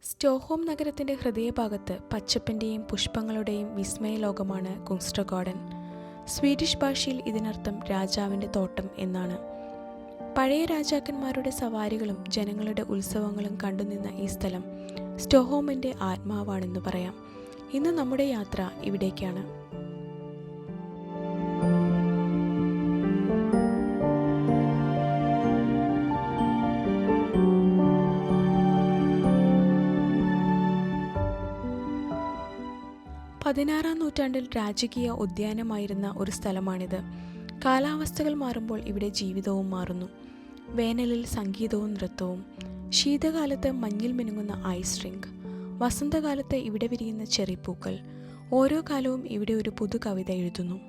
Stockholm നഗരത്തിൻ്റെ ഹൃദയഭാഗത്ത് പച്ചപ്പിൻ്റെയും പുഷ്പങ്ങളുടെയും വിസ്മയലോകമാണ് കുങ്സ്റ്റഗാർഡൻ. Swedish ഭാഷയിൽ ഇതിനർത്ഥം രാജാവിൻ്റെ തോട്ടം എന്നാണ്. പഴയ രാജാക്കന്മാരുടെ സവാരികളും ജനങ്ങളുടെ ഉത്സവങ്ങളും കണ്ടുനിന്ന ഈ സ്ഥലം സ്റ്റോക്ക്ഹോമിൻ്റെ ആത്മാവാണെന്ന് പറയാം. ഇന്ന് നമ്മുടെ യാത്ര ഇവിടേക്കാണ്. പതിനാറാം നൂറ്റാണ്ടിൽ രാജകീയ ഉദ്യാനമായിരുന്ന ഒരു സ്ഥലമാണിത്. കാലാവസ്ഥകൾ മാറുമ്പോൾ ഇവിടെ ജീവിതവും മാറുന്നു. വേനലിൽ സംഗീതവും നൃത്തവും, ശീതകാലത്ത് മഞ്ഞിൽ മിനുങ്ങുന്ന ഐസ് റിങ്ക്, വസന്തകാലത്ത് ഇവിടെ വിരിയുന്ന ചെറിപ്പൂക്കൾ. ഓരോ കാലവും ഇവിടെ ഒരു പുതു കവിത എഴുതുന്നു.